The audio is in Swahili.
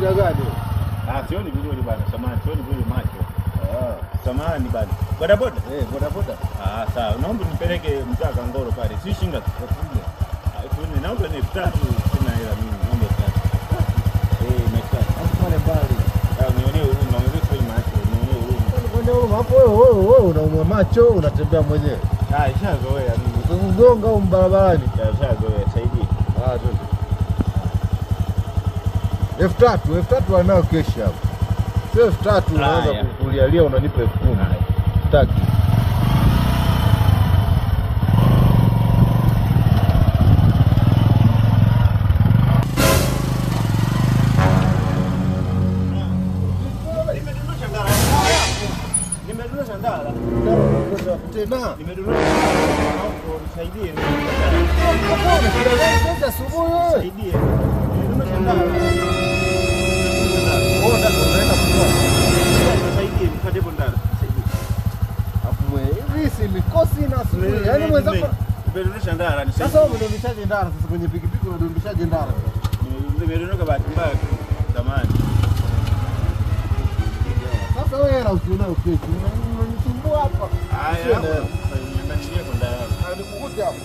shida gani? Sioni vizuri bana, samahani, sioni vizuri macho. Samahani bana. Boda boda? Boda boda. Sawa. Naomba nipeleke mtaa Kangoro pale. Si shinga tu. Naomba ni 3 sina hela mimi. Naomba 3. Nimekata. Hapo pale mbali. Nionee huruma, wewe macho. Nionee huruma. Kwenda huruma hapo wewe unaumwa macho, unatembea mwenyewe. Ishazoea mimi. Ugonga au barabarani? Ishazoea, saidie. Twende. 3,000 wanao kesha hapo. Sio 3,000 unaanza kulialia unanipa 10,000. Sitaki. Nimedondosha ndala. Tena. Nimedondosha hapo, nisaidie. Sasa asubuhi wewe. Nisaidie. Nimedondosha ndala. Unaenda kwa. Nisaidie, nipate hapo ndala. Nisaidie. Hapo hivi si mikosi na asubuhi. Yaani mwenzako nimedondosha ndala. Sasa wewe umedondoshaje ndala sasa kwenye pikipiki unadondoshaje ndala? Nimedondoka bahati mbaya zamani. Sasa wewe na usiona uketi. Unanisumbua hapa. Nimeangalia kwa ndala. Alikukuta hapo.